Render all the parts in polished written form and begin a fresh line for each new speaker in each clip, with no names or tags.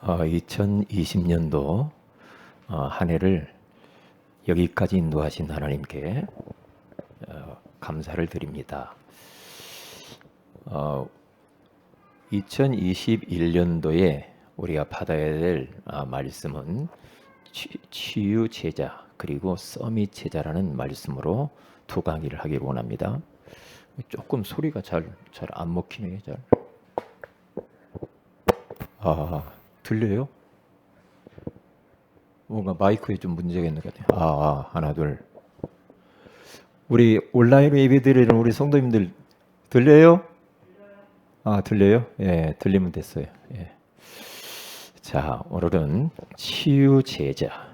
2020년도 한 해를 여기까지 인도하신 하나님께 감사를 드립니다. 2021년도에 우리가 받아야 될 말씀은 치유 제자 그리고 서밋 제자라는 말씀으로 두 강의를 하기를 원합니다. 조금 소리가 잘 안 먹히네요. 들려요? 뭔가 마이크에 좀 문제가 있는 것 같아요. 하나 둘. 우리 온라인 예배드리는 우리 성도님들 들려요? 들려요? 예, 들리면 됐어요. 예. 자, 오늘은 치유 제자.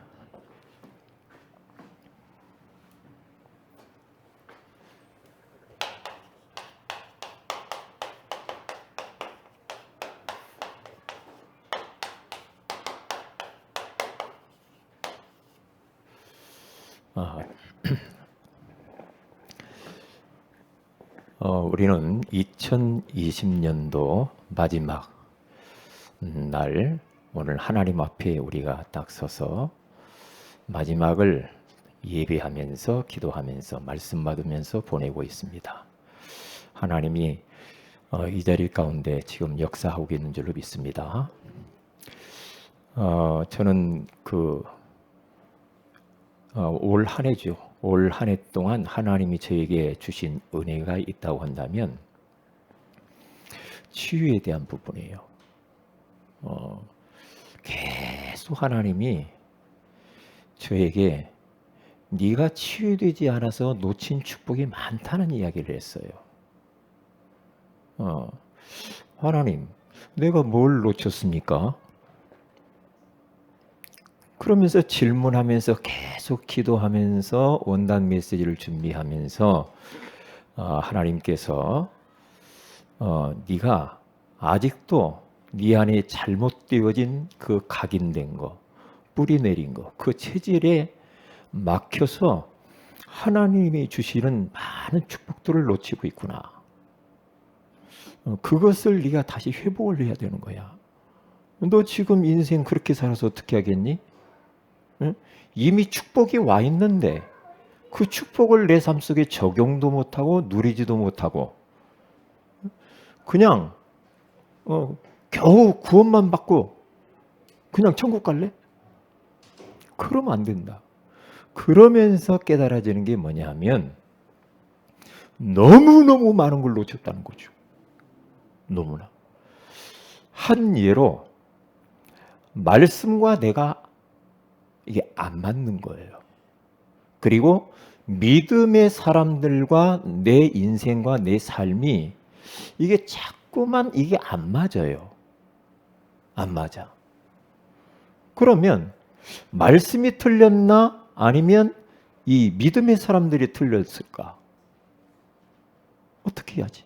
우리는 2020년도 마지막 날 오늘 하나님 앞에 우리가 딱 서서 마지막을 예배하면서 기도하면서 말씀 받으면서 보내고 있습니다. 하나님이 이 자리 가운데 지금 역사하고 있는 줄로 믿습니다. 저는 올 한 해죠. 올 한 해 동안 하나님이 저에게 주신 은혜가 있다고 한다면 치유에 대한 부분이에요. 계속 하나님이 저에게 네가 치유되지 않아서 놓친 축복이 많다는 이야기를 했어요. 하나님, 내가 뭘 놓쳤습니까? 그러면서 질문하면서 계속 기도하면서 원단 메시지를 준비하면서 하나님께서 네가 아직도 네 안에 잘못되어진 그 각인된 거, 뿌리 내린 거, 그 체질에 막혀서 하나님이 주시는 많은 축복들을 놓치고 있구나. 그것을 네가 다시 회복을 해야 되는 거야. 너 지금 인생 그렇게 살아서 어떻게 하겠니? 이미 축복이 와 있는데 그 축복을 내 삶 속에 적용도 못하고 누리지도 못하고 그냥 겨우 구원만 받고 그냥 천국 갈래? 그러면 안 된다. 그러면서 깨달아지는 게 뭐냐 하면 너무너무 많은 걸 놓쳤다는 거죠. 너무나. 한 예로 말씀과 내가 이게 안 맞는 거예요. 그리고 믿음의 사람들과 내 인생과 내 삶이 이게 자꾸만 이게 안 맞아요. 안 맞아. 그러면 말씀이 틀렸나? 아니면 이 믿음의 사람들이 틀렸을까? 어떻게 해야지?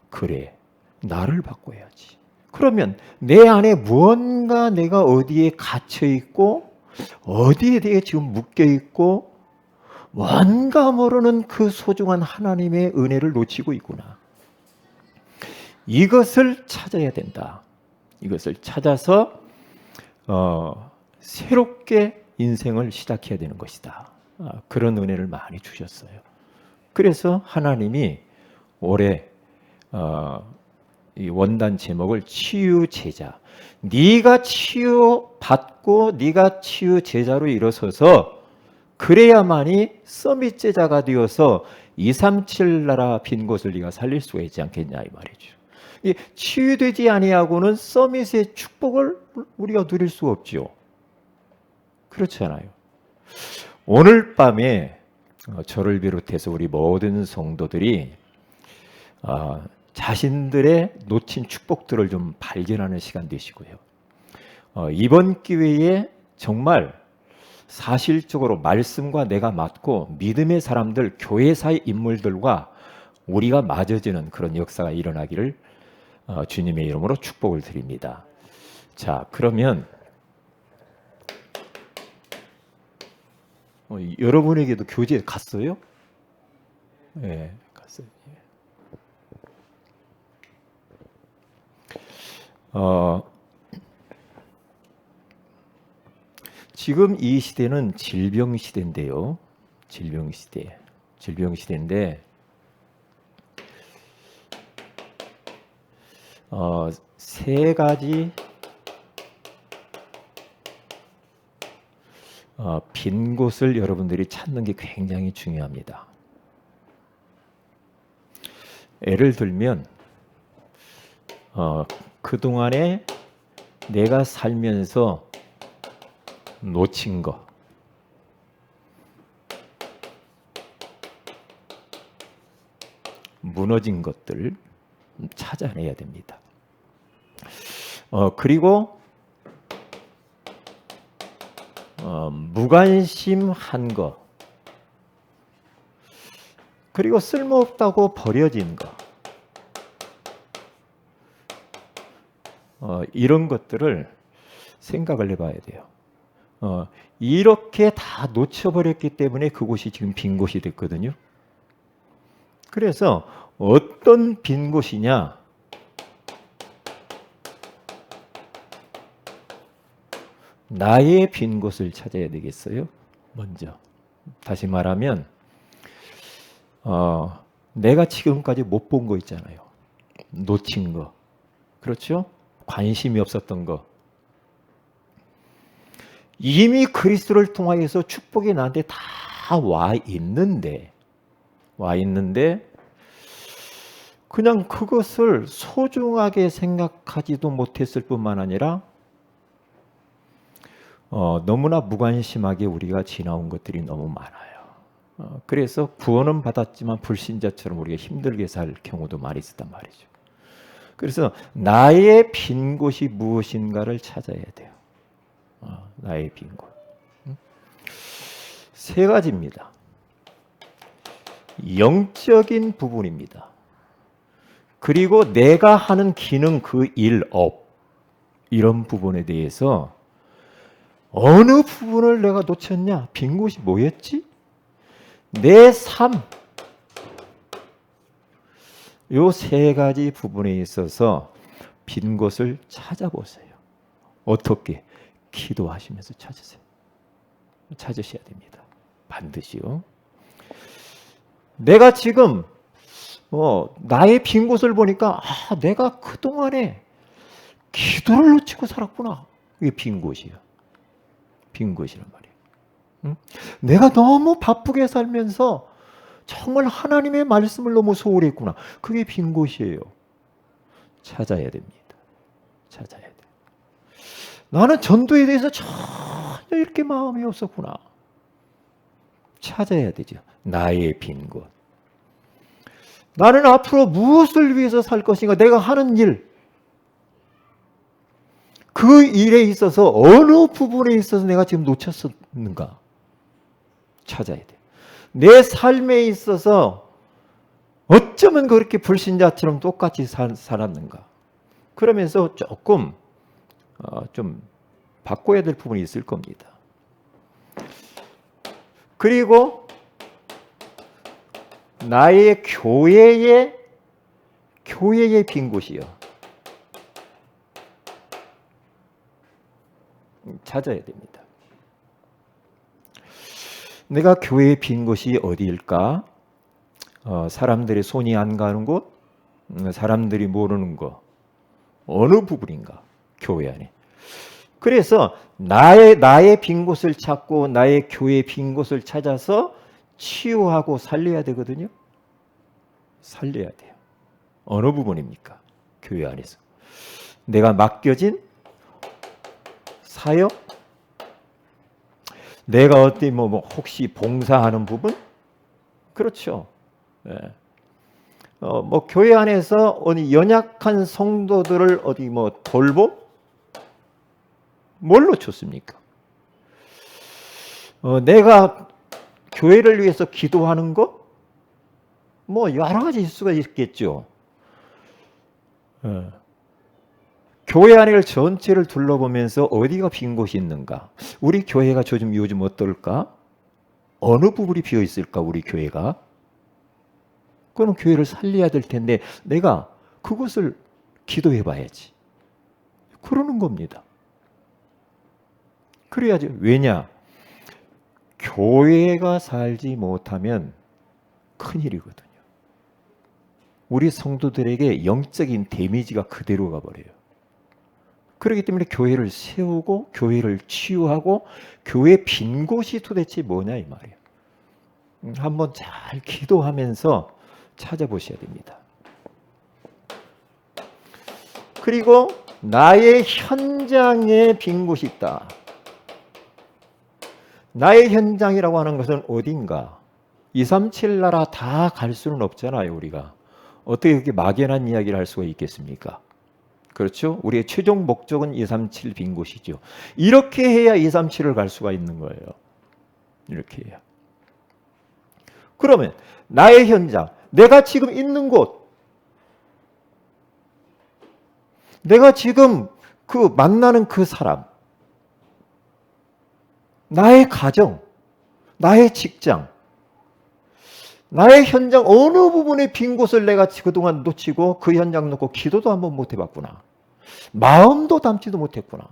그래, 나를 바꿔야지. 그러면 내 안에 무언가 내가 어디에 갇혀 있고 어디에 대해 지금 묶여 있고 뭔가 모르는 그 소중한 하나님의 은혜를 놓치고 있구나. 이것을 찾아야 된다. 이것을 찾아서 새롭게 인생을 시작해야 되는 것이다. 그런 은혜를 많이 주셨어요. 그래서 하나님이 올해 이 원단 제목을 치유 제자. 네가 치유 받고 네가 치유 제자로 일어서서 그래야만이 서밋 제자가 되어서 237 나라 빈 곳을 네가 살릴 수가 있지 않겠냐 이 말이죠. 이 치유되지 아니하고는 서밋의 축복을 우리가 누릴 수 없죠. 그렇지 않아요. 오늘 밤에 저를 비롯해서 우리 모든 성도들이 자신들의 놓친 축복들을 좀 발견하는 시간 되시고요. 이번 기회에 정말 사실적으로 말씀과 내가 맞고 믿음의 사람들, 교회사의 인물들과 우리가 맞아지는 그런 역사가 일어나기를 주님의 이름으로 축복을 드립니다. 자, 그러면 여러분에게도 교제 갔어요? 네, 갔어요. 지금 이 시대는 질병 시대인데요. 질병 시대. 질병 시대인데 세 가지 빈 곳을 여러분들이 찾는 게 굉장히 중요합니다. 예를 들면 그동안에 내가 살면서 놓친 거, 무너진 것들 찾아내야 됩니다. 그리고 무관심한 거, 그리고 쓸모없다고 버려진 거, 이런 것들을 생각을 해봐야 돼요. 이렇게 다 놓쳐버렸기 때문에 그곳이 지금 빈 곳이 됐거든요. 그래서 어떤 빈 곳이냐? 나의 빈 곳을 찾아야 되겠어요. 먼저 다시 말하면 내가 지금까지 못 본 거 있잖아요. 놓친 거, 그렇죠? 관심이 없었던 거. 이미 그리스도를 통하여서 축복이 나한테 다 와 있는데 그냥 그것을 소중하게 생각하지도 못했을 뿐만 아니라 너무나 무관심하게 우리가 지나온 것들이 너무 많아요. 그래서 구원은 받았지만 불신자처럼 우리가 힘들게 살 경우도 많이 있었단 말이죠. 그래서 나의 빈 곳이 무엇인가를 찾아야 돼요. 나의 빈 곳. 세 가지입니다. 영적인 부분입니다. 그리고 내가 하는 기능, 그 일, 업, 이런 부분에 대해서 어느 부분을 내가 놓쳤냐? 빈 곳이 뭐였지? 내 삶. 요 세 가지 부분에 있어서 빈 곳을 찾아보세요. 어떻게? 기도하시면서 찾으세요. 찾으셔야 됩니다. 반드시요. 내가 지금 나의 빈 곳을 보니까 내가 그동안에 기도를 놓치고 살았구나. 이게 빈 곳이야. 빈 곳이란 말이에요. 응? 내가 너무 바쁘게 살면서 정말 하나님의 말씀을 너무 소홀히 했구나. 그게 빈 곳이에요. 찾아야 됩니다. 찾아야 돼요. 나는 전도에 대해서 전혀 이렇게 마음이 없었구나. 찾아야 되죠. 나의 빈 곳. 나는 앞으로 무엇을 위해서 살 것인가? 내가 하는 일. 그 일에 있어서 어느 부분에 있어서 내가 지금 놓쳤었는가? 찾아야 돼요. 내 삶에 있어서 어쩌면 그렇게 불신자처럼 똑같이 살았는가? 그러면서 조금 좀 바꿔야 될 부분이 있을 겁니다. 그리고 나의 교회의 빈 곳이요. 찾아야 됩니다. 내가 교회의 빈 곳이 어디일까? 사람들의 손이 안 가는 곳, 사람들이 모르는 것, 어느 부분인가? 교회 안에. 그래서 나의 빈 곳을 찾고 나의 교회의 빈 곳을 찾아서 치유하고 살려야 되거든요. 살려야 돼요. 어느 부분입니까? 교회 안에서. 내가 맡겨진 사역, 내가 어디 혹시 봉사하는 부분? 그렇죠. 네. 교회 안에서 어디 연약한 성도들을 어디 돌봄? 뭘 놓쳤습니까? 내가 교회를 위해서 기도하는 것? 여러 가지 수가 있겠죠. 교회 안을 전체를 둘러보면서 어디가 빈 곳이 있는가? 우리 교회가 요즘 어떨까? 어느 부분이 비어 있을까? 우리 교회가? 그럼 교회를 살려야 될 텐데 내가 그것을 기도해 봐야지. 그러는 겁니다. 그래야지. 왜냐? 교회가 살지 못하면 큰일이거든요. 우리 성도들에게 영적인 데미지가 그대로 가버려요. 그렇기 때문에 교회를 세우고 교회를 치유하고 교회 빈 곳이 도대체 뭐냐 이 말이에요. 한번 잘 기도하면서 찾아보셔야 됩니다. 그리고 나의 현장에 빈 곳이 있다. 나의 현장이라고 하는 것은 어딘가? 237 나라 다 갈 수는 없잖아요, 우리가. 어떻게 그렇게 막연한 이야기를 할 수가 있겠습니까? 그렇죠? 우리의 최종 목적은 237 빈 곳이죠. 이렇게 해야 237을 갈 수가 있는 거예요. 이렇게 해야. 그러면 나의 현장, 내가 지금 있는 곳, 내가 지금 그 만나는 그 사람, 나의 가정, 나의 직장, 나의 현장 어느 부분의 빈 곳을 내가 그동안 놓치고 그 현장 놓고 기도도 한번 못 해봤구나. 마음도 담지도 못했구나.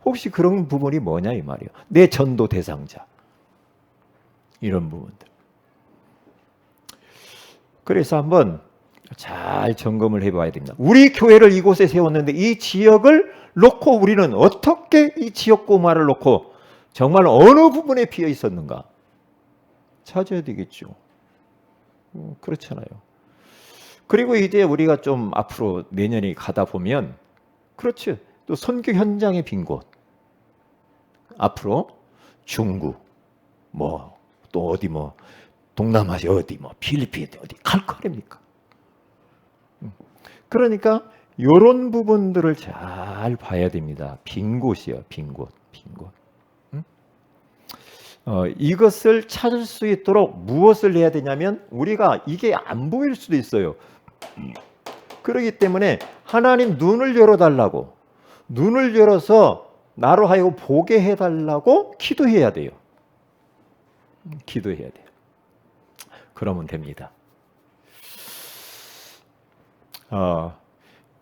혹시 그런 부분이 뭐냐 이 말이에요. 내 전도 대상자. 이런 부분들. 그래서 한번 잘 점검을 해봐야 됩니다. 우리 교회를 이곳에 세웠는데 이 지역을 놓고 우리는 어떻게 이 지역 고마를 놓고 정말 어느 부분에 비어 있었는가 찾아야 되겠죠. 그렇잖아요. 그리고 이제 우리가 좀 앞으로 내년에 가다 보면 그렇지. 또 선교 현장의 빈 곳. 앞으로 중국 뭐 또 어디 뭐 동남아시아 어디 뭐 필리핀 어디 갈 거 아닙니까? 그러니까 이런 부분들을 잘 봐야 됩니다. 빈 곳이요. 빈 곳. 빈 곳. 이것을 찾을 수 있도록 무엇을 해야 되냐면 우리가 이게 안 보일 수도 있어요. 그렇기 때문에 하나님 눈을 열어달라고 눈을 열어서 나로 하여금 보게 해달라고 기도해야 돼요. 기도해야 돼요. 그러면 됩니다.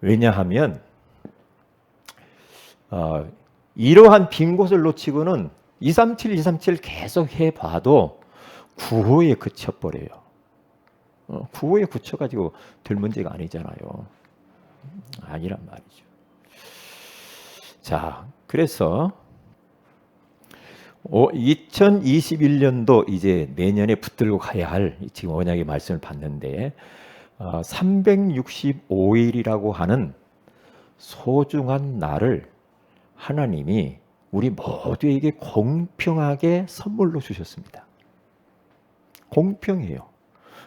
왜냐하면 이러한 빈 곳을 놓치고는 237 계속 해봐도 구호에 그쳐버려요. 구호에 그쳐가지고 될 문제가 아니잖아요. 아니란 말이죠. 자, 그래서 2021년도 이제 내년에 붙들고 가야 할 지금 언약의 말씀을 봤는데 365일이라고 하는 소중한 날을 하나님이 우리 모두에게 공평하게 선물로 주셨습니다. 공평해요.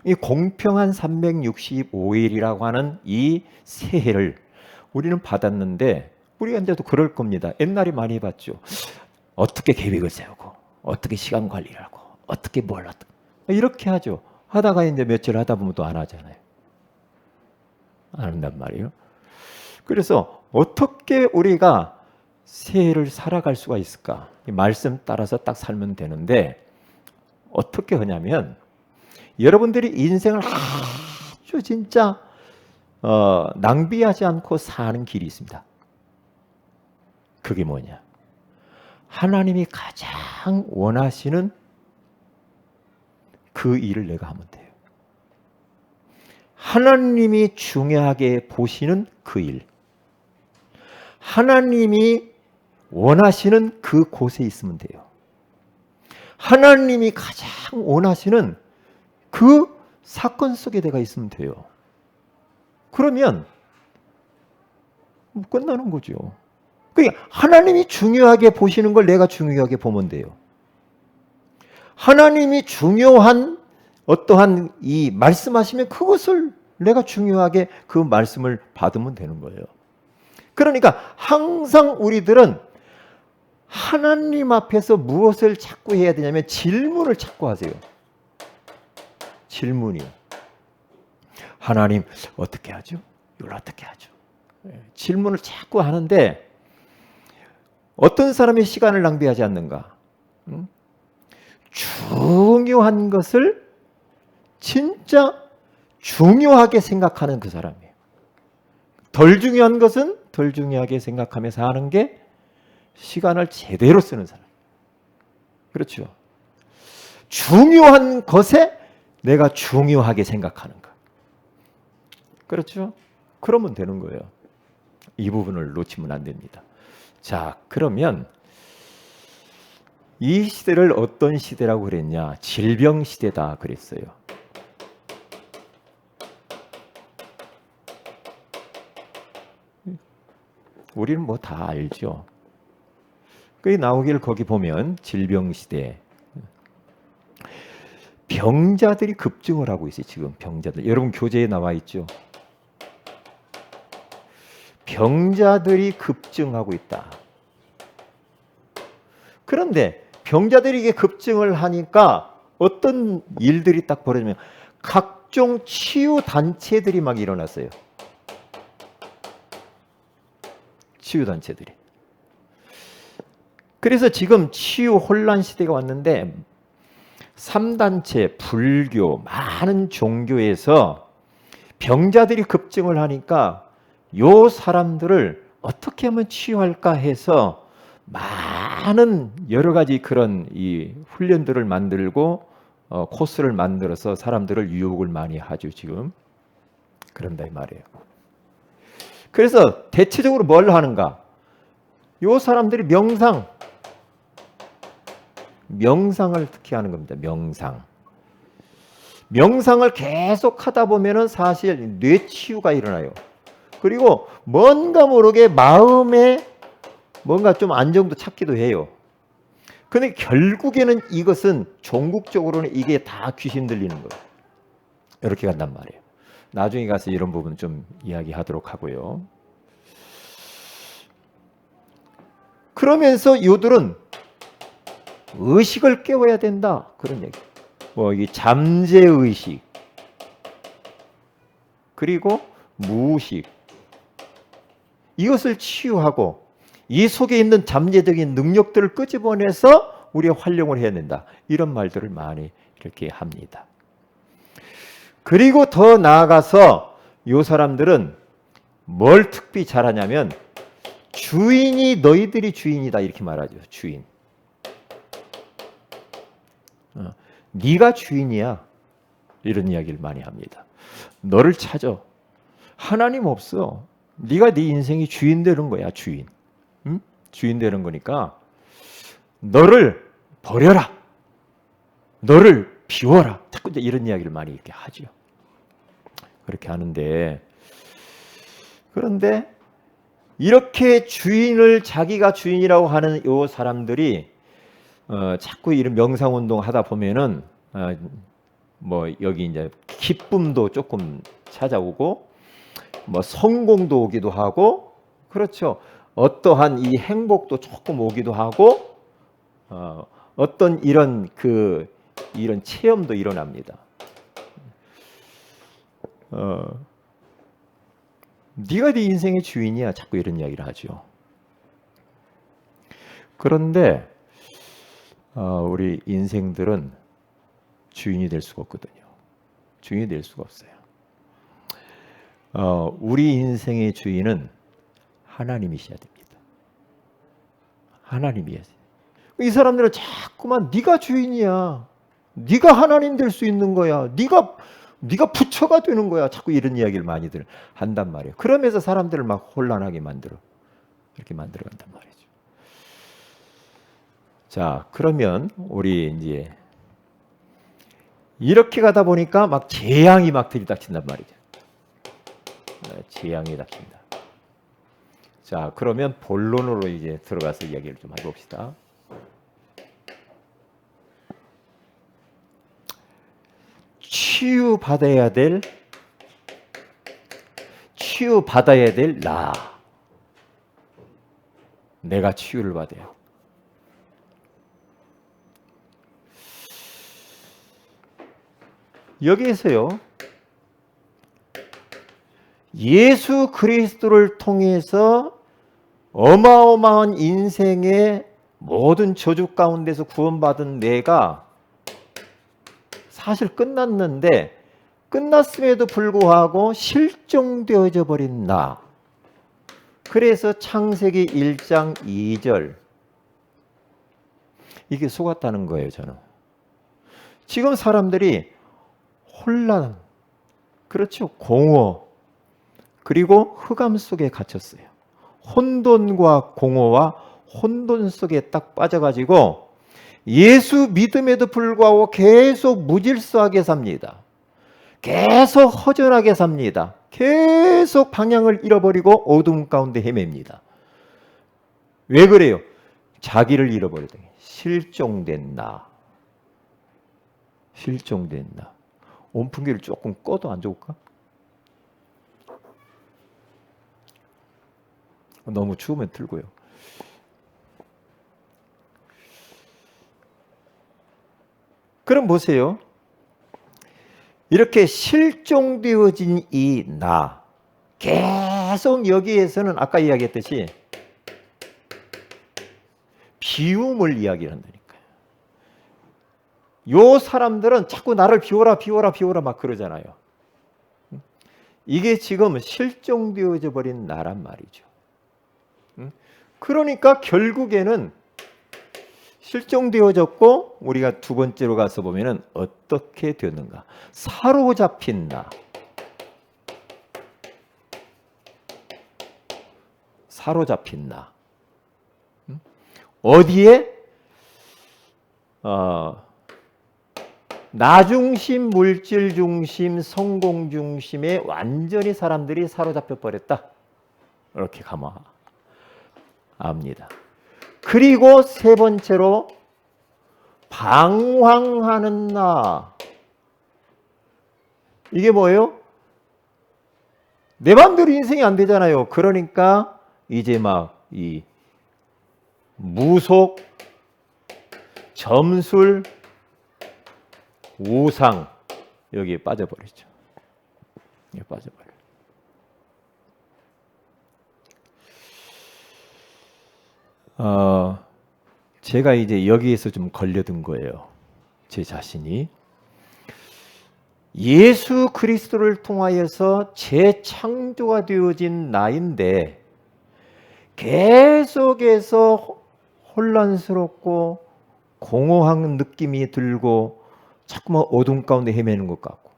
이 공평한 365일이라고 하는 이 새해를 우리는 받았는데 우리가 이제도 그럴 겁니다. 옛날에 많이 봤죠. 어떻게 계획을 세우고 어떻게 시간 관리를 하고 어떻게 뭘 어떻게 이렇게 하죠. 하다가 이제 며칠 하다 보면 또 안 하잖아요. 안 한단 말이에요. 그래서 어떻게 우리가 새해를 살아갈 수가 있을까? 이 말씀 따라서 딱 살면 되는데 어떻게 하냐면 여러분들이 인생을 아주 진짜 낭비하지 않고 사는 길이 있습니다. 그게 뭐냐? 하나님이 가장 원하시는 그 일을 내가 하면 돼요. 하나님이 중요하게 보시는 그 일. 하나님이 원하시는 그 곳에 있으면 돼요. 하나님이 가장 원하시는 그 사건 속에 내가 있으면 돼요. 그러면 끝나는 거죠. 그러니까 하나님이 중요하게 보시는 걸 내가 중요하게 보면 돼요. 하나님이 중요한 어떠한 이 말씀하시면 그것을 내가 중요하게 그 말씀을 받으면 되는 거예요. 그러니까 항상 우리들은 하나님 앞에서 무엇을 자꾸 해야 되냐면 질문을 자꾸 하세요. 질문이요. 하나님 어떻게 하죠? 이걸 어떻게 하죠? 질문을 자꾸 하는데 어떤 사람이 시간을 낭비하지 않는가? 중요한 것을 진짜 중요하게 생각하는 그 사람이에요. 덜 중요한 것은 덜 중요하게 생각하면서 하는 게 시간을 제대로 쓰는 사람. 그렇죠. 중요한 것에 내가 중요하게 생각하는 것. 그렇죠? 그러면 되는 거예요. 이 부분을 놓치면 안 됩니다. 자, 그러면 이 시대를 어떤 시대라고 그랬냐? 질병 시대다 그랬어요. 우리는 뭐 다 알죠. 그 나오길 거기 보면 질병 시대. 병자들이 급증을 하고 있어요. 지금 병자들. 여러분 교재에 나와 있죠. 병자들이 급증하고 있다. 그런데 병자들이 이게 급증을 하니까 어떤 일들이 딱 벌어지면 각종 치유 단체들이 막 일어났어요. 치유 단체들이. 그래서 지금 치유 혼란 시대가 왔는데 3단체, 불교, 많은 종교에서 병자들이 급증을 하니까 요 사람들을 어떻게 하면 치유할까 해서 많은 여러 가지 그런 이 훈련들을 만들고 코스를 만들어서 사람들을 유혹을 많이 하죠 지금. 그런다 이 말이에요. 그래서 대체적으로 뭘 하는가? 요 사람들이 명상을 특히 하는 겁니다. 명상을 계속 하다 보면은 사실 뇌치유가 일어나요. 그리고 뭔가 모르게 마음에 뭔가 좀 안정도 찾기도 해요. 근데 결국에는 이것은 종국적으로는 이게 다 귀신 들리는 거예요. 이렇게 간단 말이에요. 나중에 가서 이런 부분 좀 이야기하도록 하고요. 그러면서 요들은 의식을 깨워야 된다. 그런 얘기. 뭐 이 잠재의식 그리고 무의식 이것을 치유하고 이 속에 있는 잠재적인 능력들을 끄집어내서 우리가 활용을 해야 된다. 이런 말들을 많이 이렇게 합니다. 그리고 더 나아가서 이 사람들은 뭘 특히 잘하냐면 주인이 너희들이 주인이다 이렇게 말하죠. 주인. 네가 주인이야. 이런 이야기를 많이 합니다. 너를 찾아. 하나님 없어. 네가 네 인생이 주인 되는 거야. 주인. 응? 주인 되는 거니까 너를 버려라. 너를 비워라. 자꾸 이제 이런 이야기를 많이 이렇게 하죠. 그렇게 하는데 그런데 이렇게 주인을 자기가 주인이라고 하는 이 사람들이 자꾸 이런 명상 운동 하다 보면은 뭐 여기 이제 기쁨도 조금 찾아오고 뭐 성공도 오기도 하고 그렇죠. 어떠한 이 행복도 조금 오기도 하고 어떤 이런 이런 체험도 일어납니다. 네가 네 인생의 주인이야. 자꾸 이런 이야기를 하죠. 그런데 우리 인생들은 주인이 될 수가 없거든요. 주인이 될 수가 없어요. 우리 인생의 주인은 하나님이셔야 됩니다. 하나님이어야 돼요. 이 사람들은 자꾸만 네가 주인이야. 네가 하나님 될 수 있는 거야. 네가 부처가 되는 거야. 자꾸 이런 이야기를 많이들 한단 말이에요. 그러면서 사람들을 막 혼란하게 이렇게 만들어 간단 말이죠. 자, 그러면 우리 이제 이렇게 가다 보니까 막 재앙이 막 들이닥친단 말이죠. 재앙이 닥친다. 자, 그러면 본론으로 이제 들어가서 이야기를 좀 해봅시다. 치유받아야 될 나. 내가 치유를 받아요. 여기에서요. 예수 그리스도를 통해서 어마어마한 인생의 모든 저주 가운데서 구원받은 내가 사실 끝났는데 끝났음에도 불구하고 실종되어져 버린 나. 그래서 창세기 1장 2절 이게 속았다는 거예요, 저는. 지금 사람들이 혼란, 그렇죠, 공허, 그리고 흑암 속에 갇혔어요. 혼돈과 공허와 혼돈 속에 딱 빠져가지고 예수 믿음에도 불구하고 계속 무질서하게 삽니다. 계속 허전하게 삽니다. 계속 방향을 잃어버리고 어둠 가운데 헤맵니다. 왜 그래요? 자기를 잃어버리다. 실종된 나. 실종된 나. 온풍기를 조금 꺼도 안 좋을까? 너무 추우면 틀고요. 그럼 보세요. 이렇게 실종되어진 이 나, 계속 여기에서는 아까 이야기했듯이 비움을 이야기를 한다니까요. 요 사람들은 자꾸 나를 비워라 비워라 비워라 막 그러잖아요. 이게 지금 실종되어져 버린 나란 말이죠. 그러니까 결국에는 실종되어졌고, 우리가 두 번째로 가서 보면은 어떻게 되었는가? 사로잡힌 나. 사로잡힌 나. 어디에? 나 중심, 물질 중심, 성공 중심에 완전히 사람들이 사로잡혀 버렸다. 이렇게 감화합니다. 그리고 세 번째로 방황하는 나. 이게 뭐예요? 내 마음대로 인생이 안 되잖아요. 그러니까 이제 막 이 무속, 점술, 우상 여기에 빠져버리죠. 여기에 빠져버려요. 제가 이제 여기에서 좀 걸려든 거예요. 제 자신이. 예수 그리스도를 통하여서 재창조가 되어진 나인데 계속해서 혼란스럽고 공허한 느낌이 들고 자꾸만 어둠 가운데 헤매는 것 같고,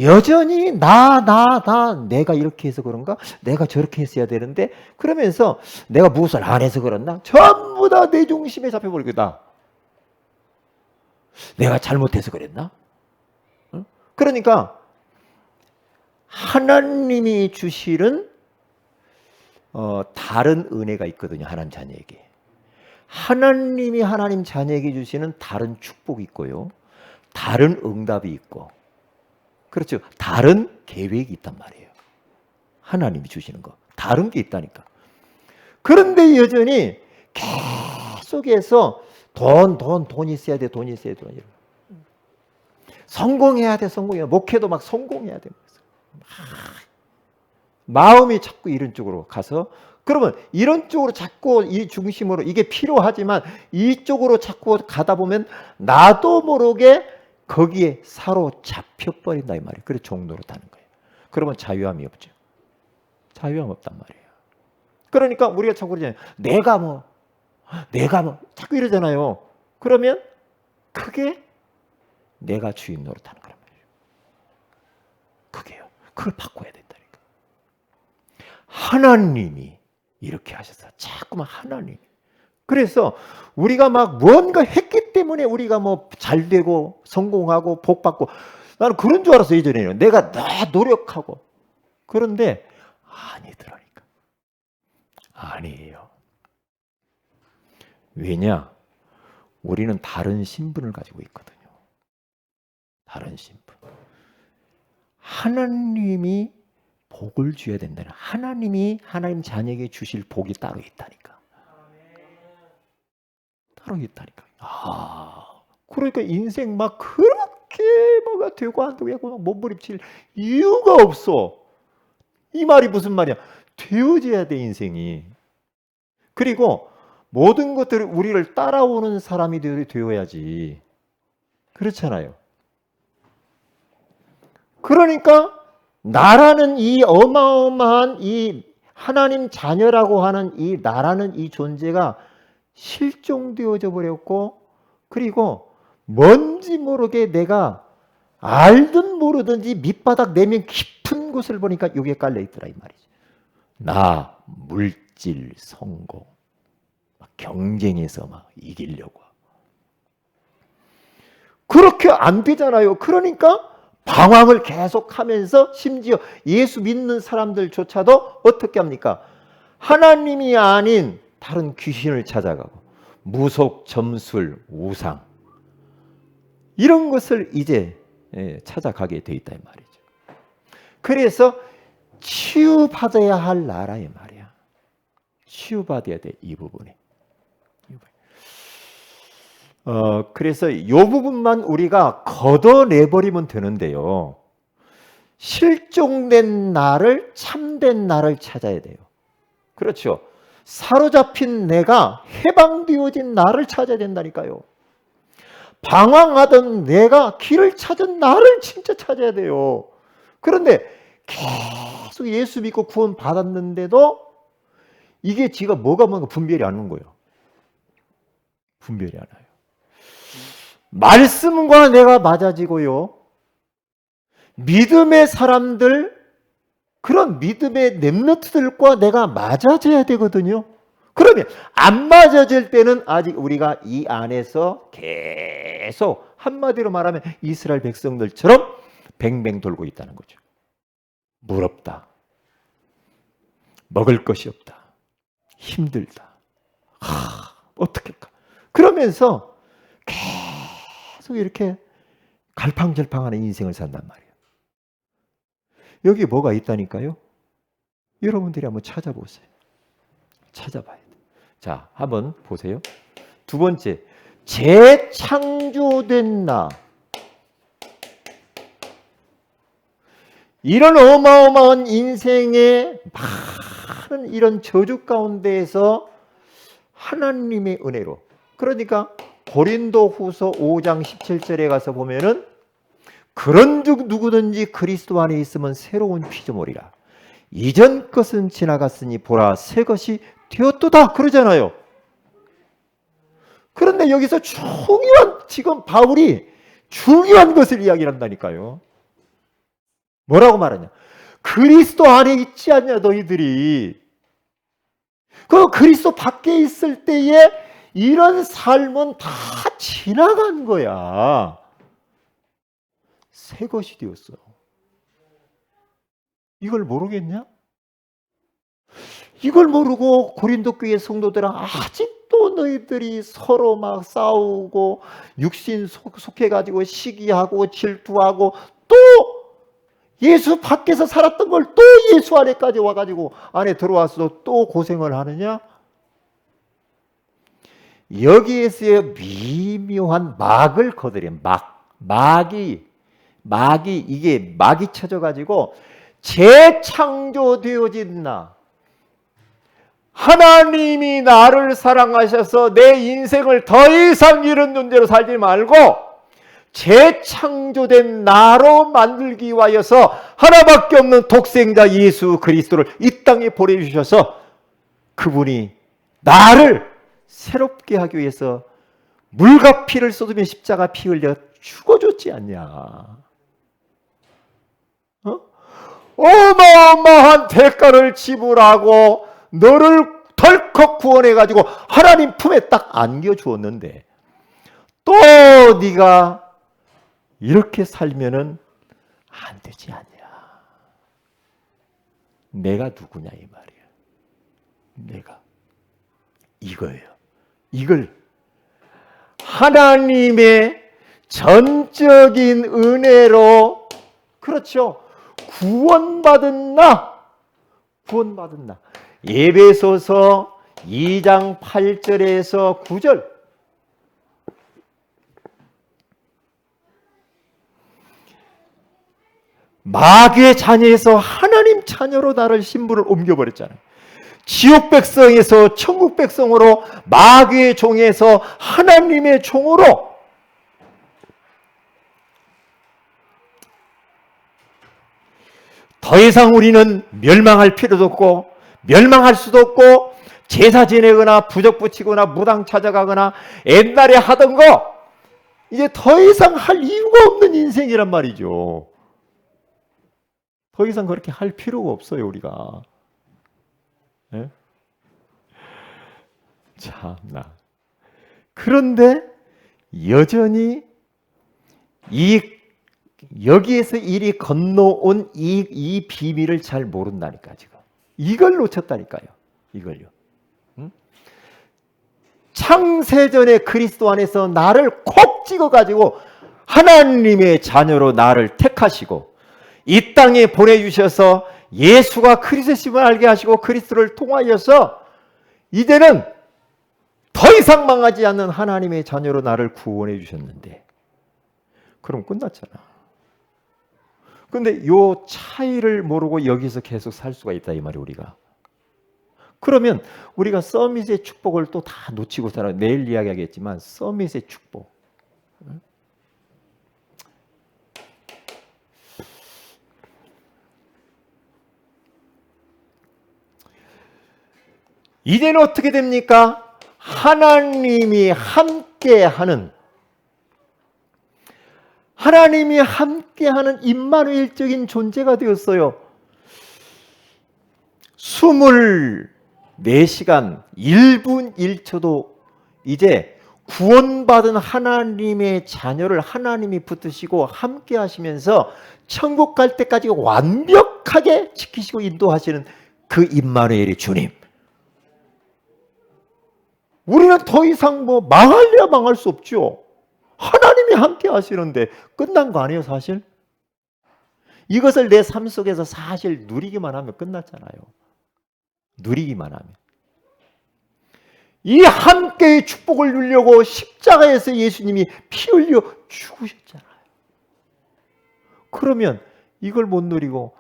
여전히 내가 이렇게 해서 그런가? 내가 저렇게 했어야 되는데, 그러면서 내가 무엇을 안 해서 그렇나? 전부 다 내 중심에 잡혀버리겠다. 내가 잘못해서 그랬나? 그러니까 하나님이 주시는 다른 은혜가 있거든요. 하나님 자녀에게. 하나님이 하나님 자녀에게 주시는 다른 축복이 있고요. 다른 응답이 있고, 그렇죠, 다른 계획이 있단 말이에요. 하나님이 주시는 거 다른 게 있다니까. 그런데 여전히 계속해서 돈 있어야 돼, 돈 있어야 돼, 성공해야 돼, 성공해야 돼. 목회도 막 성공해야 돼. 마음이 자꾸 이런 쪽으로 가서, 그러면 이런 쪽으로 자꾸 이 중심으로 이게 필요하지만 이쪽으로 자꾸 가다 보면 나도 모르게 거기에 사로잡혀 버린다 이 말이에요. 그래서 종로로 타는 거예요. 그러면 자유함이 없죠. 자유함 없단 말이에요. 그러니까 우리가 자꾸 그러잖아요. 내가 뭐 자꾸 이러잖아요. 그러면 그게 내가 주인 노릇하는 거란 말이에요. 그게요. 그걸 바꿔야 된다니까. 하나님이 이렇게 하셔서 자꾸만 하나님. 그래서 우리가 막 뭔가 했기 때문에 우리가 뭐 잘 되고 성공하고 복 받고, 나는 그런 줄 알았어 예전에는. 내가 노력하고. 그런데 아니더라니까. 아니에요. 왜냐? 우리는 다른 신분을 가지고 있거든요. 다른 신분. 하나님이 복을 줘야 된다는, 하나님이 하나님 자녀에게 주실 복이 따로 있다니까. 따로 있다니까. 그러니까 인생 막 그렇게 뭐가 되고 안 되고 막 몸부림칠 이유가 없어. 이 말이 무슨 말이야? 되어져야 돼, 인생이. 그리고 모든 것들을 우리를 따라오는 사람이 되어야지. 그렇잖아요. 그러니까 나라는 이 어마어마한 이 하나님 자녀라고 하는 이 나라는 이 존재가 실종되어져 버렸고, 그리고 뭔지 모르게 내가 알든 모르든지 밑바닥 내면 깊은 곳을 보니까 여기에 깔려 있더라 이 말이죠. 나 물질 성공, 막 경쟁에서 막 이기려고. 그렇게 안 되잖아요. 그러니까 방황을 계속하면서 심지어 예수 믿는 사람들조차도 어떻게 합니까? 하나님이 아닌 다른 귀신을 찾아가고 무속, 점술, 우상 이런 것을 이제 찾아가게 돼 있다 이 말이죠. 그래서 치유받아야 할 나라의 말이야. 치유받아야 돼 이 부분에. 그래서 이 부분만 우리가 걷어내버리면 되는데요. 실종된 나를, 참된 나를 찾아야 돼요. 그렇죠. 사로잡힌 내가 해방되어진 나를 찾아야 된다니까요. 방황하던 내가 길을 찾은 나를 진짜 찾아야 돼요. 그런데 계속 예수 믿고 구원 받았는데도 이게 지가 뭐가 분별이 안 오는 거예요. 분별이 안 와요. 말씀과 내가 맞아지고요. 믿음의 사람들, 그런 믿음의 렘넌트들과 내가 맞아져야 되거든요. 그러면 안 맞아질 때는 아직 우리가 이 안에서 계속 한마디로 말하면 이스라엘 백성들처럼 뱅뱅 돌고 있다는 거죠. 물 없다. 먹을 것이 없다. 힘들다. 어떻게 할까? 그러면서 계속 이렇게 갈팡절팡하는 인생을 산단 말이에요. 여기 뭐가 있다니까요? 여러분들이 한번 찾아보세요. 찾아봐야 돼요. 자, 한번 보세요. 두 번째, 재창조된 나. 이런 어마어마한 인생의 많은 이런 저주 가운데에서 하나님의 은혜로, 그러니까 고린도후서 5장 17절에 가서 보면은 그런즉 누구든지 그리스도 안에 있으면 새로운 피조물이라. 이전 것은 지나갔으니 보라 새 것이 되었도다 그러잖아요. 그런데 여기서 지금 바울이 중요한 것을 이야기한다니까요. 뭐라고 말하냐? 그리스도 안에 있지 않냐 너희들이. 그 그리스도 밖에 있을 때에 이런 삶은 다 지나간 거야. 새 것이 되었어. 이걸 모르겠냐? 이걸 모르고 고린도 교회 성도들은 아직도 너희들이 서로 막 싸우고 육신 속해가지고 시기하고 질투하고 또 예수 밖에서 살았던 걸 또 예수 안에까지 와가지고 안에 들어와서 또 고생을 하느냐? 여기에서의 미묘한 막을 거드려. 이게 막이 쳐져가지고 재창조되어진 나. 하나님이 나를 사랑하셔서 내 인생을 더 이상 이런 존재로 살지 말고 재창조된 나로 만들기 위하여서 하나밖에 없는 독생자 예수 그리스도를 이 땅에 보내주셔서 그분이 나를 새롭게 하기 위해서 물과 피를 쏟으며 십자가 피 흘려 죽어줬지 않냐. 어마어마한 대가를 지불하고 너를 덜컥 구원해가지고 하나님 품에 딱 안겨주었는데 또 네가 이렇게 살면은 안 되지 않냐. 내가 누구냐 이 말이야. 내가 이거예요. 이걸 하나님의 전적인 은혜로, 그렇죠, 구원받은 나. 에베소서 2장 8절에서 9절. 마귀의 자녀에서 하나님 자녀로 나를 신분을 옮겨버렸잖아요. 지옥 백성에서 천국 백성으로, 마귀의 종에서 하나님의 종으로. 더 이상 우리는 멸망할 필요도 없고 멸망할 수도 없고 제사 지내거나 부적 붙이거나 무당 찾아가거나 옛날에 하던 거 이제 더 이상 할 이유가 없는 인생이란 말이죠. 더 이상 그렇게 할 필요가 없어요, 우리가. 네? 참나. 그런데 여전히 여기에서 이리 건너온 이 비밀을 잘 모른다니까, 지금. 이걸 놓쳤다니까요. 이걸요. 응? 창세전에 그리스도 안에서 나를 콕 찍어가지고 하나님의 자녀로 나를 택하시고 이 땅에 보내주셔서 예수가 그리스도심을 알게 하시고 그리스도를 통하여서 이제는 더 이상 망하지 않는 하나님의 자녀로 나를 구원해 주셨는데 그럼 끝났잖아. 근데 요 차이를 모르고 여기서 계속 살 수가 있다 이 말이에요, 우리가. 그러면 우리가 서밋의 축복을 또 다 놓치고 살아. 내일 이야기하겠지만 서밋의 축복. 이제는 어떻게 됩니까? 하나님이 함께하는 임마누엘적인 존재가 되었어요. 24시간 1분 1초도 이제 구원받은 하나님의 자녀를 하나님이 붙드시고 함께 하시면서 천국 갈 때까지 완벽하게 지키시고 인도하시는 그 임마누엘의 주님. 우리는 더 이상 망할래야 망할 수 없죠. 하나님이 함께 하시는데 끝난 거 아니에요, 사실? 이것을 내 삶 속에서 사실 누리기만 하면 끝났잖아요. 누리기만 하면. 이 함께의 축복을 누리려고 십자가에서 예수님이 피 흘려 죽으셨잖아요. 그러면 이걸 못 누리고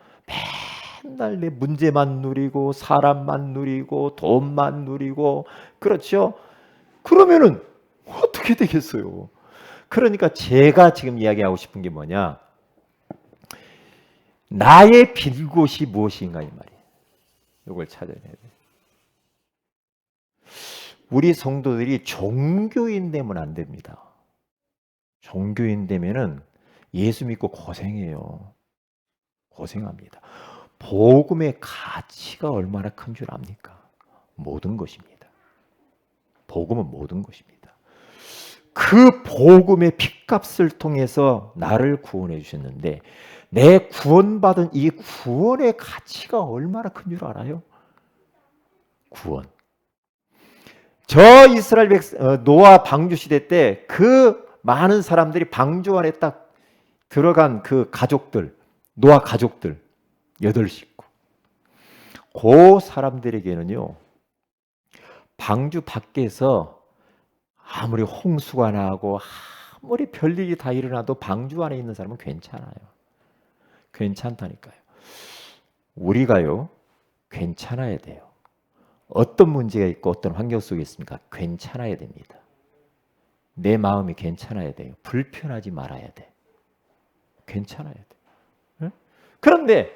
맨날 내 문제만 누리고 사람만 누리고 돈만 누리고 그렇죠? 그러면은 어떻게 되겠어요? 그러니까 제가 지금 이야기하고 싶은 게 뭐냐? 나의 빌 곳이 무엇인가 이 말이에요. 이걸 찾아야 돼. 우리 성도들이 종교인 되면 안 됩니다. 종교인 되면은 예수 믿고 고생해요. 고생합니다. 복음의 가치가 얼마나 큰 줄 압니까? 모든 것입니다. 복음은 모든 것입니다. 그 복음의 핏값을 통해서 나를 구원해 주셨는데 내 구원받은 이 구원의 가치가 얼마나 큰 줄 알아요? 구원. 저 이스라엘 노아 방주 시대 때 그 많은 사람들이 방주 안에 딱 들어간 그 가족들, 노아 가족들 8식구. 그 사람들에게는요. 방주 밖에서 아무리 홍수가 나고 아무리 별일이 다 일어나도 방주 안에 있는 사람은 괜찮아요. 괜찮다니까요. 우리가요. 괜찮아야 돼요. 어떤 문제가 있고 어떤 환경 속에 있습니까? 괜찮아야 됩니다. 내 마음이 괜찮아야 돼요. 불편하지 말아야 돼. 괜찮아야 돼. 응? 그런데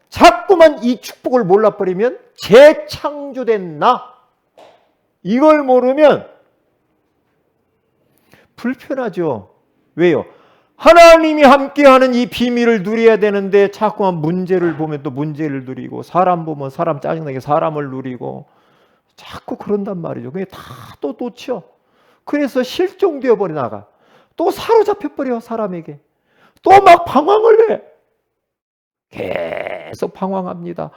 자꾸만 이 축복을 몰라버리면 재창조된 나 이걸 모르면 불편하죠. 왜요? 하나님이 함께하는 이 비밀을 누려야 되는데 자꾸만 문제를 보면 또 문제를 누리고 사람 보면 사람 짜증나게 사람을 누리고 자꾸 그런단 말이죠. 그게 다 또 놓쳐. 그래서 실종되어 버려 나가. 또 사로잡혀 버려 사람에게. 또 막 방황을 해. 계속 방황합니다.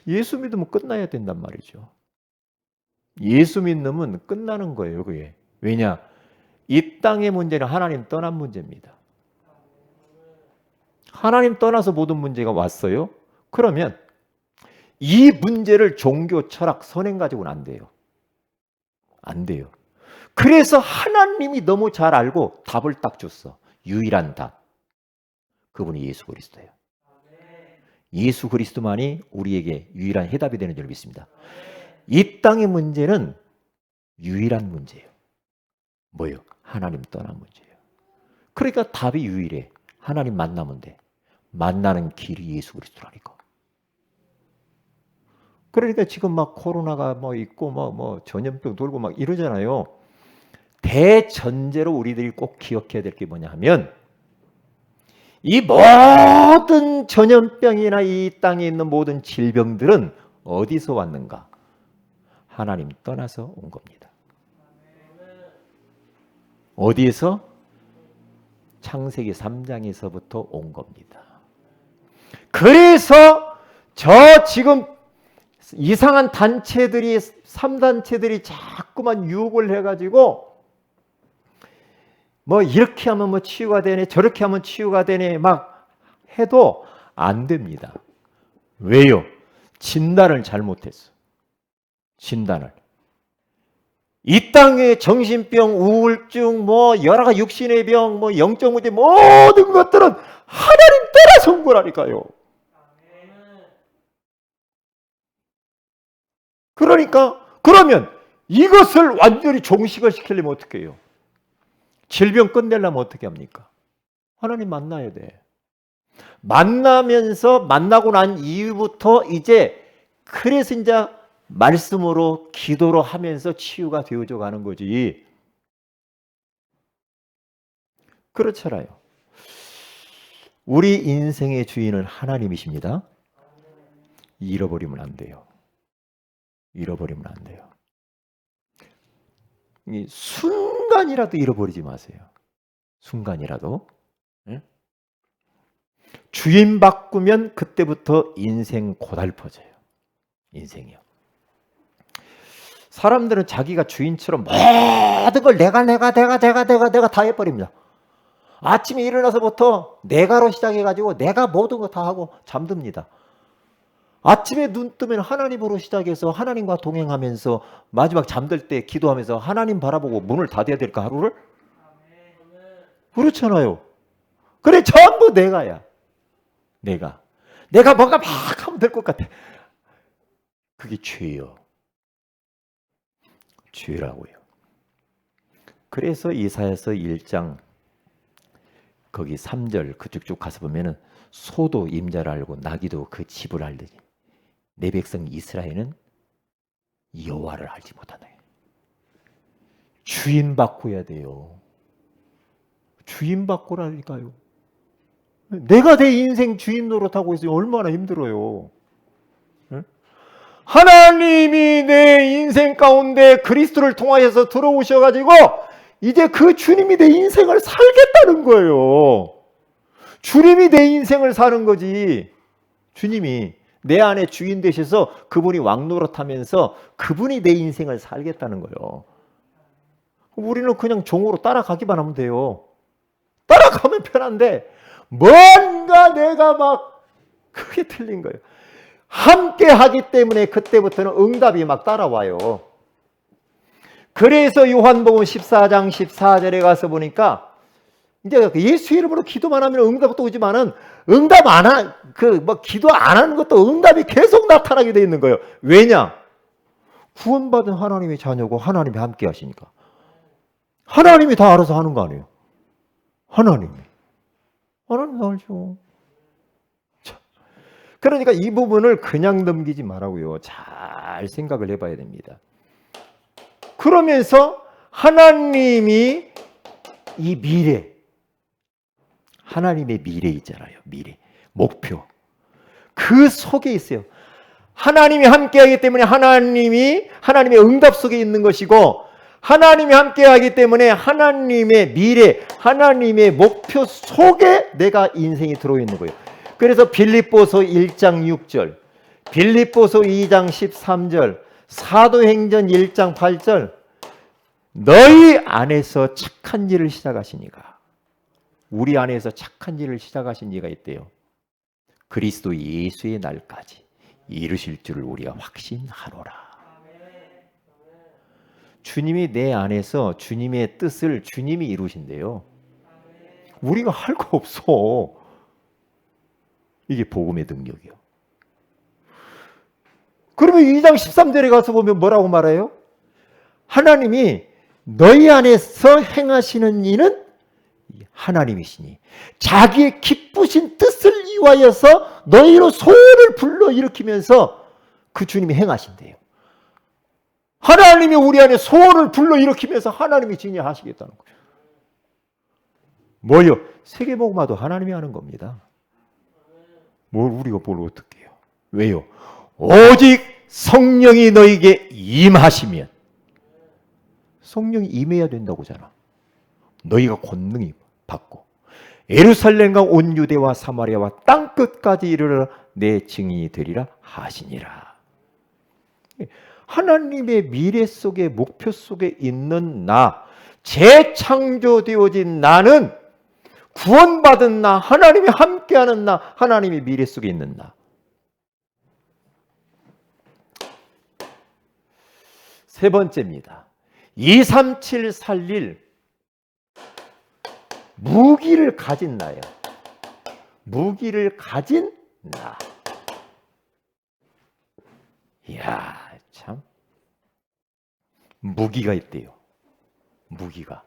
예수 믿으면 끝나야 된단 말이죠. 예수 믿으면 끝나는 거예요. 그게. 왜냐? 이 땅의 문제는 하나님 떠난 문제입니다. 하나님 떠나서 모든 문제가 왔어요. 그러면 이 문제를 종교, 철학, 선행 가지고는 안 돼요. 안 돼요. 그래서 하나님이 너무 잘 알고 답을 딱 줬어. 유일한 답. 그분이 예수 그리스도예요. 예수 그리스도만이 우리에게 유일한 해답이 되는 줄 믿습니다. 이 땅의 문제는 유일한 문제예요. 뭐예요? 하나님 떠난 문제예요. 그러니까 답이 유일해. 하나님 만나면 돼. 만나는 길이 예수 그리스도라니까. 그러니까 지금 막 코로나가 뭐 있고 뭐 전염병 돌고 막 이러잖아요. 대전제로 우리들이 꼭 기억해야 될 게 뭐냐 하면 이 모든 전염병이나 이 땅에 있는 모든 질병들은 어디서 왔는가? 하나님 떠나서 온 겁니다. 어디에서? 창세기 3장에서부터 온 겁니다. 그래서 저 지금 이상한 단체들이 3단체들이 자꾸만 유혹을 해가지고 뭐 이렇게 하면 뭐 치유가 되네 저렇게 하면 치유가 되네 막 해도 안 됩니다. 왜요? 진단을 잘못했어. 진단을. 이 땅의 정신병, 우울증, 뭐 여러 가지 육신의 병, 뭐 영적 문제 모든 것들은 하나님 따라서 온 거라니까요. 그러니까 그러면 이것을 완전히 종식을 시키려면 어떻게 해요? 질병 끝내려면 어떻게 합니까? 하나님 만나야 돼. 만나고 난 이후부터 이제 그래서 이제 말씀으로 기도로 하면서 치유가 되어져 가는 거지. 그렇잖아요. 우리 인생의 주인은 하나님이십니다. 잃어버리면 안 돼요. 잃어버리면 안 돼요. 이 순간이라도 잃어버리지 마세요. 순간이라도. 네? 주인 바꾸면 그때부터 인생 고달퍼져요. 인생이요. 사람들은 자기가 주인처럼 모든 걸 내가 다 해버립니다. 아침에 일어나서부터 내가로 시작해가지고 내가 모든 거 다 하고 잠듭니다. 아침에 눈 뜨면 하나님으로 시작해서 하나님과 동행하면서 마지막 잠들 때 기도하면서 하나님 바라보고 문을 닫아야 될까 하루를? 그렇잖아요. 그래 전부 내가야. 내가 뭔가 막 하면 될 것 같아. 그게 죄요. 죄라고요. 그래서 이사야서 1장 거기 3절 그쪽 쭉 가서 보면은 소도 임자를 알고 나귀도 그 집을 알더니 내 백성 이스라엘은 여호와를 알지 못하네. 주인 바꿔야 돼요. 주인 바꾸라니까요. 내가 내 인생 주인 노릇하고 있으면 얼마나 힘들어요. 하나님이 내 인생 가운데 그리스도를 통하여서 들어오셔가지고 이제 그 주님이 내 인생을 살겠다는 거예요. 주님이 내 인생을 사는 거지. 주님이 내 안에 주인 되셔서 그분이 왕 노릇하면서 그분이 내 인생을 살겠다는 거예요. 우리는 그냥 종으로 따라가기만 하면 돼요. 따라가면 편한데 뭔가 내가 막 그게 틀린 거예요. 함께 하기 때문에 그때부터는 응답이 막 따라와요. 그래서 요한복음 14장 14절에 가서 보니까 이제 예수 이름으로 기도만 하면 응답도 오지만은 응답 안 한, 기도 안 하는 것도 응답이 계속 나타나게 돼 있는 거예요. 왜냐? 구원받은 하나님의 자녀고 하나님이 함께 하시니까. 하나님이 다 알아서 하는 거 아니에요? 하나님이 알죠. 그러니까 이 부분을 그냥 넘기지 말라고요. 잘 생각을 해봐야 됩니다. 그러면서 하나님이 이 미래, 하나님의 미래 있잖아요. 미래, 목표. 그 속에 있어요. 하나님이 함께하기 때문에 하나님의 응답 속에 있는 것이고 하나님이 함께하기 때문에 하나님의 미래, 하나님의 목표 속에 내가 인생이 들어있는 거예요. 그래서 빌립보서 1장 6절, 빌립보서 2장 13절, 사도행전 1장 8절 너희 안에서 착한 일을 시작하시니가 우리 안에서 착한 일을 시작하신 이가 있대요. 그리스도 예수의 날까지 이루실 줄을 우리가 확신하노라. 주님이 내 안에서 주님의 뜻을 주님이 이루신대요. 우리가 할 거 없어. 이게 복음의 능력이요. 그러면 2장 13절에 가서 보면 뭐라고 말해요? 하나님이 너희 안에서 행하시는 이는 하나님이시니 자기의 기쁘신 뜻을 이루하여서 너희로 소원을 불러일으키면서 그 주님이 행하신대요. 하나님이 우리 안에 소원을 불러일으키면서 하나님이 진행하시겠다는 거예요. 뭐요? 세계복음화도 하나님이 하는 겁니다. 우리가 뭘 어떻게 해요? 왜요? 오직 성령이 너에게 임하시면. 성령이 임해야 된다고잖아. 너희가 권능이 받고 예루살렘과 온 유대와 사마리아와 땅끝까지 이르러 내 증인이 되리라 하시니라. 하나님의 미래 속에, 목표 속에 있는 나, 재창조되어진 나는, 구원받은 나, 하나님이 함께하는 나, 하나님의 미래 속에 있는 나. 세 번째입니다. 237 살릴 무기를 가진 나예요. 무기를 가진 나. 이야, 참. 무기가 있대요. 무기가.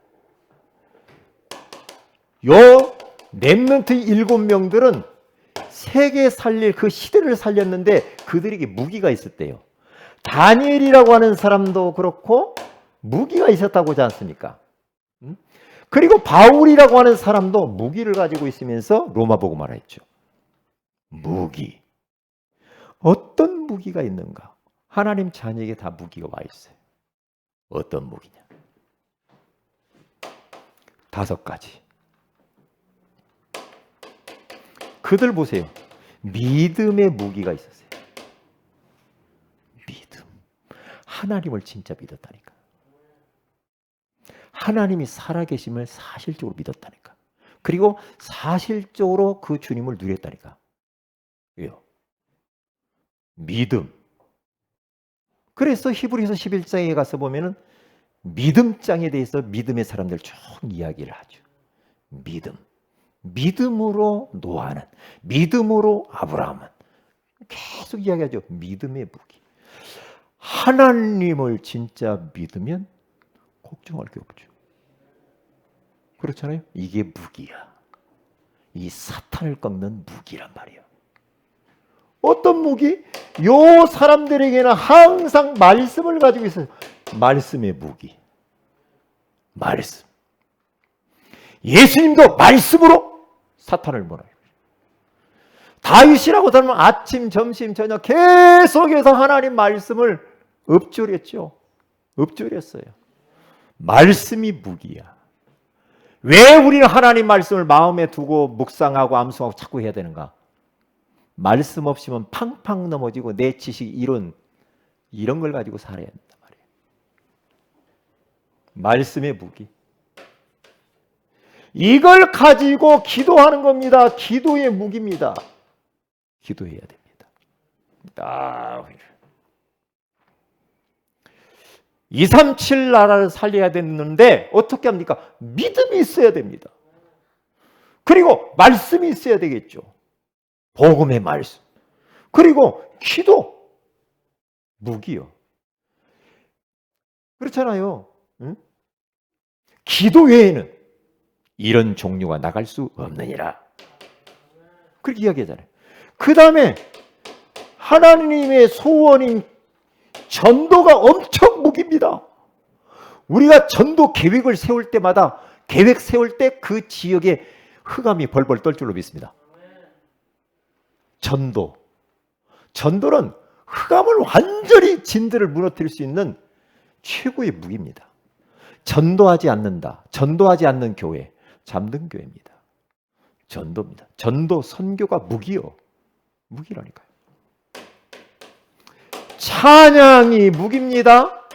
요 렘넌트 7명들은 세계 살릴 그 시대를 살렸는데 그들에게 무기가 있었대요. 다니엘이라고 하는 사람도 그렇고 무기가 있었다고 하지 않습니까? 그리고 바울이라고 하는 사람도 무기를 가지고 있으면서 로마복음을 했죠. 무기. 어떤 무기가 있는가? 하나님 자녀에게 다 무기가 와 있어요. 어떤 무기냐? 5가지. 그들 보세요. 믿음의 무기가 있었어요. 믿음. 하나님을 진짜 믿었다니까. 하나님이 살아계심을 사실적으로 믿었다니까. 그리고 사실적으로 그 주님을 누렸다니까. 왜요? 믿음. 그래서 히브리서 11장에 가서 보면은 믿음장에 대해서 믿음의 사람들 쭉 이야기를 하죠. 믿음. 믿음으로 노아는, 믿음으로 아브라함은 계속 이야기하죠. 믿음의 무기. 하나님을 진짜 믿으면 걱정할 게 없죠. 그렇잖아요. 이게 무기야. 이 사탄을 꺾는 무기란 말이에요. 어떤 무기? 요 사람들에게는 항상 말씀을 가지고 있어요. 말씀의 무기. 말씀. 예수님도 말씀으로 사탄을 몰아요. 다윗이라고 하면 아침, 점심, 저녁 계속해서 하나님 말씀을 읊조렸죠. 읊조렸어요. 말씀이 무기야. 왜 우리는 하나님 말씀을 마음에 두고 묵상하고 암송하고 자꾸 해야 되는가? 말씀 없이면 팡팡 넘어지고 내 지식, 이론 이런 걸 가지고 살아야 된단 말이에요. 말씀의 무기. 이걸 가지고 기도하는 겁니다. 기도의 무기입니다. 기도해야 됩니다. 237 나라를 살려야 되는데 어떻게 합니까? 믿음이 있어야 됩니다. 그리고 말씀이 있어야 되겠죠. 복음의 말씀. 그리고 기도. 무기요. 그렇잖아요. 응? 기도 외에는 이런 종류가 나갈 수 없느니라. 그렇게 이야기하잖아요. 그 다음에 하나님의 소원인 전도가 엄청 무기입니다. 우리가 전도 계획을 세울 때마다 계획 세울 때 그 지역에 흑암이 벌벌 떨 줄로 믿습니다. 전도는 흑암을 완전히 진들을 무너뜨릴 수 있는 최고의 무기입니다. 전도하지 않는다. 전도하지 않는 교회, 잠든 교회입니다. 전도입니다. 전도 선교가 무기요. 무기라니까요. 찬양이 무기입니다.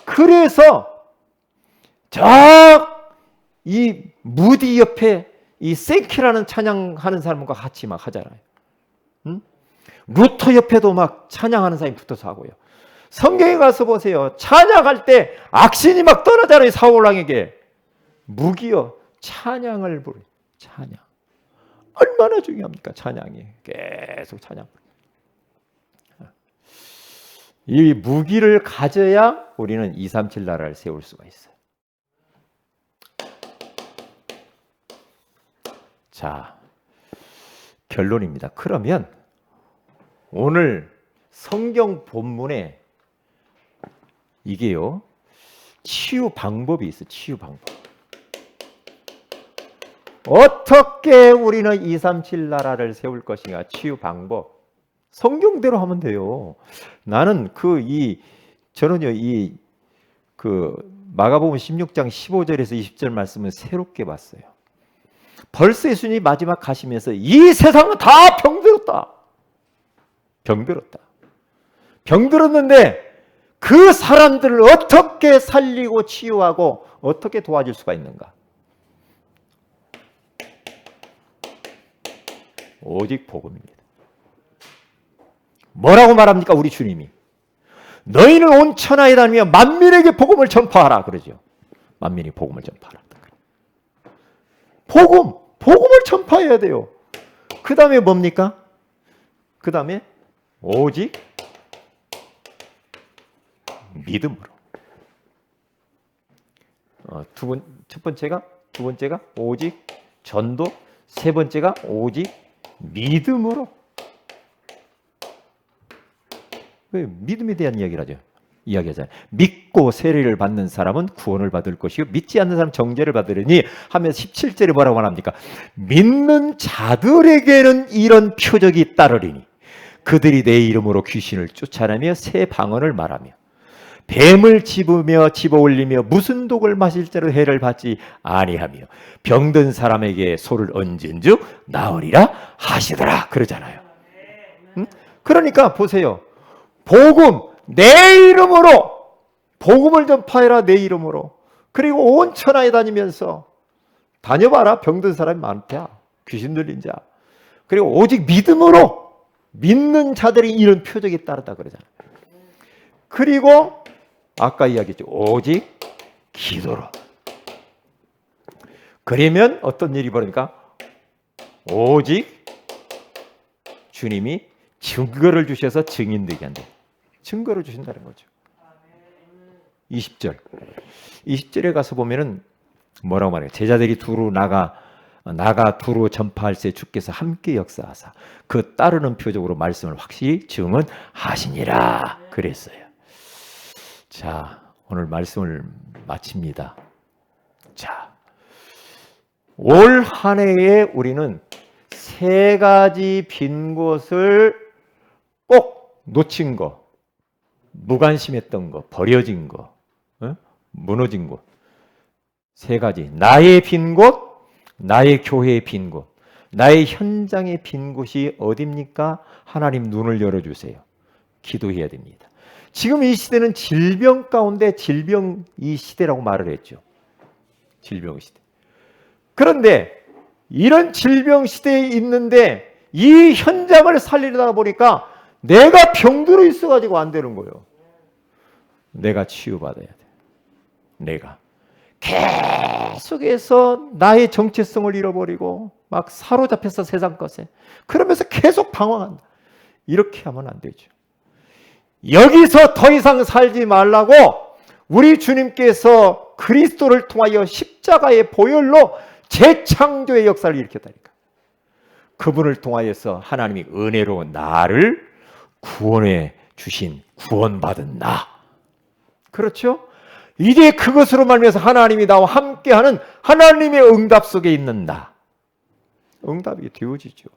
그래서 이 무디 옆에 이 생키라는 찬양하는 사람과 같이 막 하잖아요. 응? 루터 옆에도 막 찬양하는 사람이 붙어서 하고요. 성경에 가서 보세요. 찬양할 때 악신이 막 떠나잖아요. 사울왕에게. 무기요. 찬양을 부르요. 찬양. 얼마나 중요합니까? 찬양이. 계속 찬양. 이 무기를 가져야 우리는 237 나라를 세울 수가 있어요. 자, 결론입니다. 그러면 오늘 성경 본문에 이게요, 치유 방법이 있어요. 치유 방법. 어떻게 우리는 237 나라를 세울 것인가? 치유 방법. 성경대로 하면 돼요. 나는 저는요, 마가복음 16장 15절에서 20절 말씀은 새롭게 봤어요. 벌써 예수님이 마지막 가시면서 이 세상은 다 병들었다. 병들었다. 병들었는데 그 사람들을 어떻게 살리고 치유하고 어떻게 도와줄 수가 있는가? 오직 복음입니다. 뭐라고 말합니까? 우리 주님이 너희는 온 천하에 다니며 만민에게 복음을 전파하라 그러죠. 만민이 복음을 전파하라. 복음을 전파해야 돼요. 그 다음에 뭡니까? 그 다음에 오직 믿음으로. 두 번째가 오직 전도, 세 번째가 오직 믿음으로. 왜 믿음에 대한 이야기를 이야기하잖아요. 믿고 세례를 받는 사람은 구원을 받을 것이고 믿지 않는 사람은 정죄를 받으리니 하면서 17절에 뭐라고 말합니까? 믿는 자들에게는 이런 표적이 따르리니 그들이 내 이름으로 귀신을 쫓아내며 새 방언을 말하며 뱀을 집어올리며 무슨 독을 마실지라도 해를 받지 아니하며 병든 사람에게 소를 얹은즉 나으리라 하시더라 그러잖아요. 그러니까 보세요. 복음, 내 이름으로 복음을 전파해라. 내 이름으로. 그리고 온 천하에 다녀봐라. 병든 사람이 많다. 귀신 들린 자. 그리고 오직 믿음으로 믿는 자들이 이런 표적이 따르다 그러잖아요. 그리고 아까 이야기했죠. 오직 기도로. 그러면 어떤 일이 벌어집니까? 오직 주님이 증거를 주셔서 증인되게 한다. 증거를 주신다는 거죠. 20절에 가서 보면은 뭐라고 말해요? 제자들이 두루 나가 두루 전파할새 주께서 함께 역사하사 그 따르는 표적으로 말씀을 확실히 증언하시니라 그랬어요. 자, 오늘 말씀을 마칩니다. 자, 올 한 해에 우리는 세 가지 빈 곳을 꼭 놓친 거, 무관심했던 거, 버려진 거, 무너진 곳. 세 가지. 나의 빈 곳, 나의 교회의 빈 곳, 나의 현장의 빈 곳이 어디입니까? 하나님 눈을 열어주세요. 기도해야 됩니다. 지금 이 시대는 질병 가운데 질병 이 시대라고 말을 했죠. 질병 시대. 그런데 이런 질병 시대에 있는데 이 현장을 살리려다 보니까 내가 병들어 있어가지고 안 되는 거예요. 내가 치유받아야 돼. 내가 계속해서 나의 정체성을 잃어버리고 막 사로잡혀서 세상 것에 그러면서 계속 방황한다. 이렇게 하면 안 되죠. 여기서 더 이상 살지 말라고 우리 주님께서 그리스도를 통하여 십자가의 보혈로 재창조의 역사를 일으켰다니까. 그분을 통하여서 하나님이 은혜로 나를 구원해 주신 구원받은 나. 그렇죠? 이제 그것으로 말미암아서 하나님이 나와 함께하는 하나님의 응답 속에 있는 나. 응답이 되어지죠.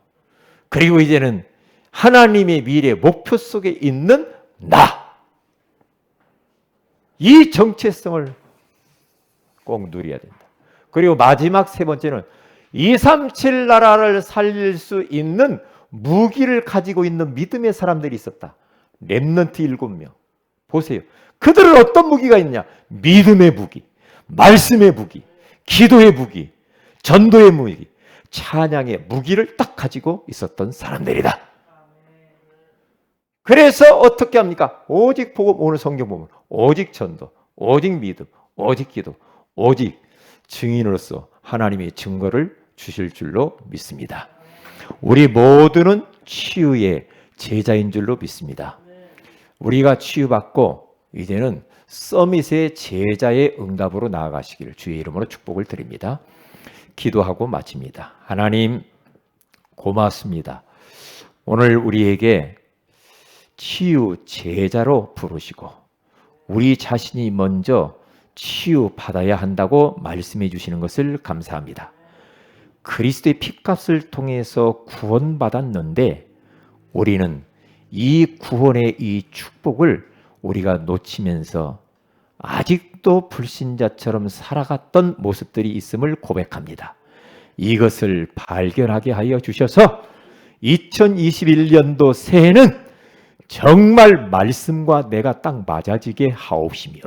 그리고 이제는 하나님의 미래 목표 속에 있는 나. 이 정체성을 꼭 누려야 된다. 그리고 마지막 세 번째는 237 나라를 살릴 수 있는 무기를 가지고 있는 믿음의 사람들이 있었다. 렘넌트 7명. 보세요. 그들은 어떤 무기가 있냐? 믿음의 무기, 말씀의 무기, 기도의 무기, 전도의 무기, 찬양의 무기를 딱 가지고 있었던 사람들이다. 그래서 어떻게 합니까? 오직 복음, 오늘 성경 보면 오직 전도, 오직 믿음, 오직 기도, 오직 증인으로서 하나님의 증거를 주실 줄로 믿습니다. 우리 모두는 치유의 제자인 줄로 믿습니다. 우리가 치유받고 이제는 서밋의 제자의 응답으로 나아가시기를 주의 이름으로 축복을 드립니다. 기도하고 마칩니다. 하나님 고맙습니다. 오늘 우리에게 치유 제자로 부르시고 우리 자신이 먼저 치유받아야 한다고 말씀해 주시는 것을 감사합니다. 그리스도의 핏값을 통해서 구원받았는데 우리는 이 구원의 이 축복을 우리가 놓치면서 아직도 불신자처럼 살아갔던 모습들이 있음을 고백합니다. 이것을 발견하게 하여 주셔서 2021년도 새해는 정말 말씀과 내가 딱 맞아지게 하옵시며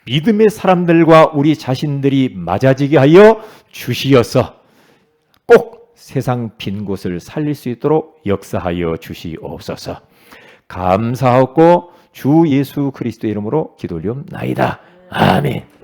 믿음의 사람들과 우리 자신들이 맞아지게 하여 주시어서 꼭 세상 빈 곳을 살릴 수 있도록 역사하여 주시옵소서. 감사하고 주 예수 그리스도의 이름으로 기도 올리옵나이다. 아멘.